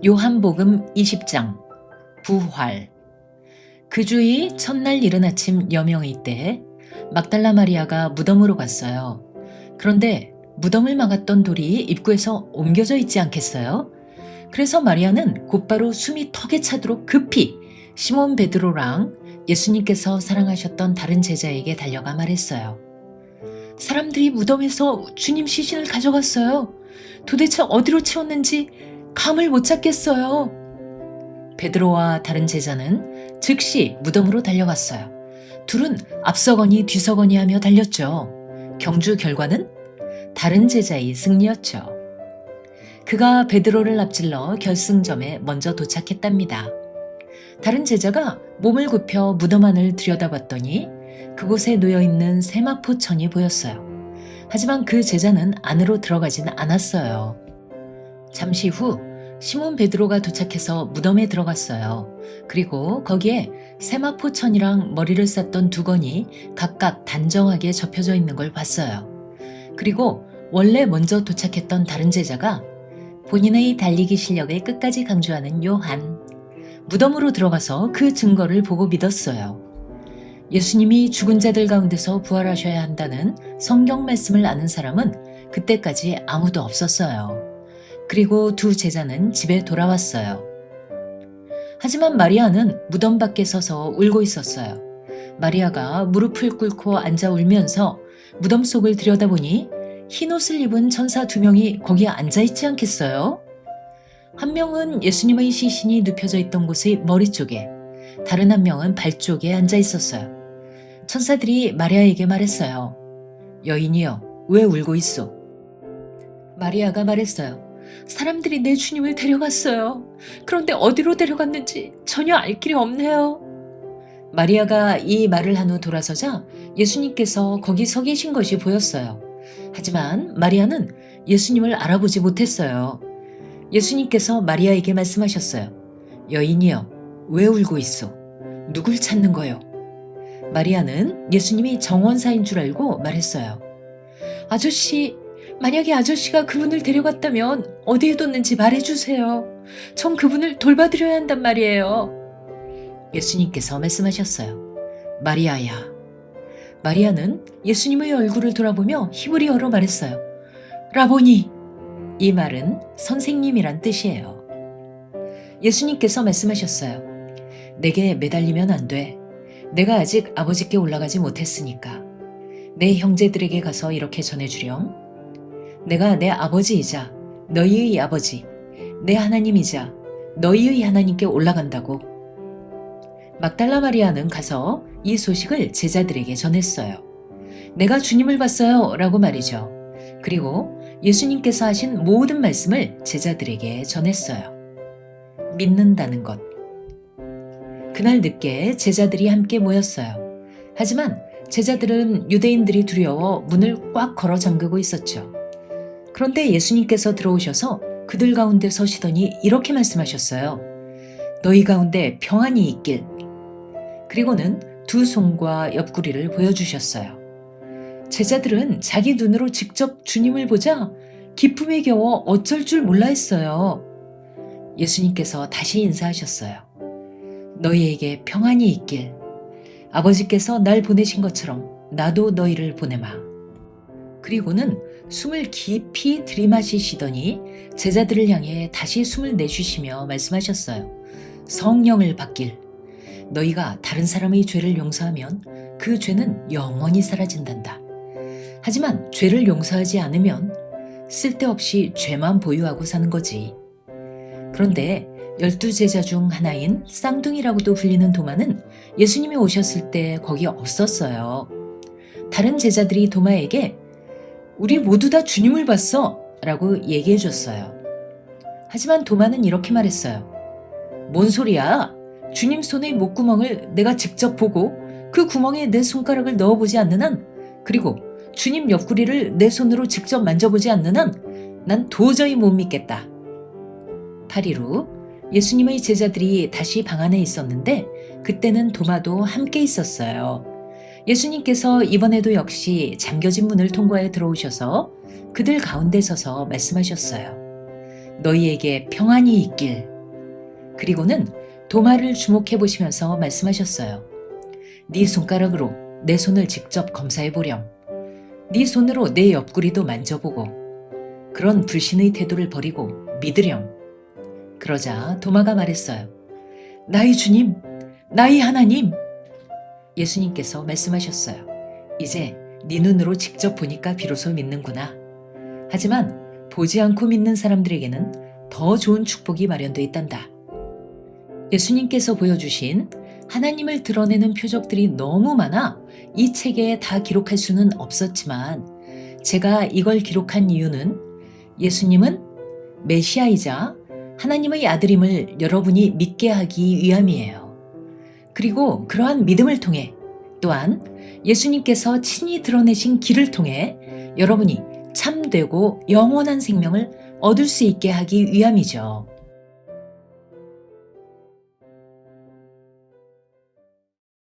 요한복음 20장 부활. 그 주의 첫날 이른 아침 여명의 때에 막달라 마리아가 무덤으로 갔어요. 그런데 무덤을 막았던 돌이 입구에서 옮겨져 있지 않겠어요? 그래서 마리아는 곧바로 숨이 턱에 차도록 급히 시몬 베드로랑 예수님께서 사랑하셨던 다른 제자에게 달려가 말했어요. 사람들이 무덤에서 주님 시신을 가져갔어요. 도대체 어디로 치웠는지 감을 못 잡겠어요. 베드로와 다른 제자는 즉시 무덤으로 달려갔어요. 둘은 앞서거니 뒤서거니 하며 달렸죠. 경주 결과는 다른 제자의 승리였죠. 그가 베드로를 앞질러 결승점에 먼저 도착했답니다. 다른 제자가 몸을 굽혀 무덤 안을 들여다봤더니 그곳에 놓여있는 세마포천이 보였어요. 하지만 그 제자는 안으로 들어가진 않았어요. 잠시 후 시몬 베드로가 도착해서 무덤에 들어갔어요. 그리고 거기에 세마포천이랑 머리를 쌌던 두건이 각각 단정하게 접혀져 있는 걸 봤어요. 그리고 원래 먼저 도착했던 다른 제자가 본인의 달리기 실력을 끝까지 강조하는 요한, 무덤으로 들어가서 그 증거를 보고 믿었어요. 예수님이 죽은 자들 가운데서 부활하셔야 한다는 성경 말씀을 아는 사람은 그때까지 아무도 없었어요. 그리고 두 제자는 집에 돌아왔어요. 하지만 마리아는 무덤 밖에 서서 울고 있었어요. 마리아가 무릎을 꿇고 앉아 울면서 무덤 속을 들여다보니 흰옷을 입은 천사 2명이 거기에 앉아있지 않겠어요? 한 명은 예수님의 시신이 눕혀져 있던 곳의 머리 쪽에, 다른 한 명은 발 쪽에 앉아 있었어요. 천사들이 마리아에게 말했어요. 여인이여, 왜 울고 있소? 마리아가 말했어요. 사람들이 내 주님을 데려갔어요. 그런데 어디로 데려갔는지 전혀 알 길이 없네요. 마리아가 이 말을 한 후 돌아서자 예수님께서 거기 서 계신 것이 보였어요. 하지만 마리아는 예수님을 알아보지 못했어요. 예수님께서 마리아에게 말씀하셨어요. 여인이여, 왜 울고 있소? 누굴 찾는 거요? 마리아는 예수님이 정원사인 줄 알고 말했어요. 아저씨, 만약에 아저씨가 그분을 데려갔다면 어디에 뒀는지 말해주세요. 전 그분을 돌봐드려야 한단 말이에요. 예수님께서 말씀하셨어요. 마리아야. 마리아는 예수님의 얼굴을 돌아보며 히브리어로 말했어요. 라보니. 이 말은 선생님이란 뜻이에요. 예수님께서 말씀하셨어요. 내게 매달리면 안 돼. 내가 아직 아버지께 올라가지 못했으니까. 내 형제들에게 가서 이렇게 전해주렴. 내가 내 아버지이자 너희의 아버지, 내 하나님이자 너희의 하나님께 올라간다고. 막달라 마리아는 가서 이 소식을 제자들에게 전했어요. 내가 주님을 봤어요 라고 말이죠. 그리고 예수님께서 하신 모든 말씀을 제자들에게 전했어요. 믿는다는 것. 그날 늦게 제자들이 함께 모였어요. 하지만 제자들은 유대인들이 두려워 문을 꽉 걸어 잠그고 있었죠. 그런데 예수님께서 들어오셔서 그들 가운데 서시더니 이렇게 말씀하셨어요. 너희 가운데 평안이 있길. 그리고는 두 손과 옆구리를 보여주셨어요. 제자들은 자기 눈으로 직접 주님을 보자 기쁨에 겨워 어쩔 줄 몰라 했어요. 예수님께서 다시 인사하셨어요. 너희에게 평안이 있길. 아버지께서 날 보내신 것처럼 나도 너희를 보내마. 그리고는 숨을 깊이 들이마시시더니 제자들을 향해 다시 숨을 내쉬시며 말씀하셨어요. 성령을 받길. 너희가 다른 사람의 죄를 용서하면 그 죄는 영원히 사라진단다. 하지만 죄를 용서하지 않으면 쓸데없이 죄만 보유하고 사는 거지. 그런데 12제자 중 하나인 쌍둥이라고도 불리는 도마는 예수님이 오셨을 때 거기 없었어요. 다른 제자들이 도마에게 우리 모두 다 주님을 봤어 라고 얘기해 줬어요. 하지만 도마는 이렇게 말했어요. 뭔 소리야? 주님 손의 목구멍을 내가 직접 보고 그 구멍에 내 손가락을 넣어보지 않는 한, 그리고 주님 옆구리를 내 손으로 직접 만져보지 않는 한 난 도저히 못 믿겠다. 8일 후 예수님의 제자들이 다시 방 안에 있었는데 그때는 도마도 함께 있었어요. 예수님께서 이번에도 역시 잠겨진 문을 통과해 들어오셔서 그들 가운데 서서 말씀하셨어요. 너희에게 평안이 있길. 그리고는 도마를 주목해 보시면서 말씀하셨어요. 네 손가락으로 내 손을 직접 검사해 보렴. 네 손으로 내 옆구리도 만져보고 그런 불신의 태도를 버리고 믿으렴. 그러자 도마가 말했어요. 나의 주님, 나의 하나님. 예수님께서 말씀하셨어요. 이제 네 눈으로 직접 보니까 비로소 믿는구나. 하지만 보지 않고 믿는 사람들에게는 더 좋은 축복이 마련되어 있단다. 예수님께서 보여주신 하나님을 드러내는 표적들이 너무 많아 이 책에 다 기록할 수는 없었지만 제가 이걸 기록한 이유는 예수님은 메시아이자 하나님의 아들임을 여러분이 믿게 하기 위함이에요. 그리고 그러한 믿음을 통해 또한 예수님께서 친히 드러내신 길을 통해 여러분이 참되고 영원한 생명을 얻을 수 있게 하기 위함이죠.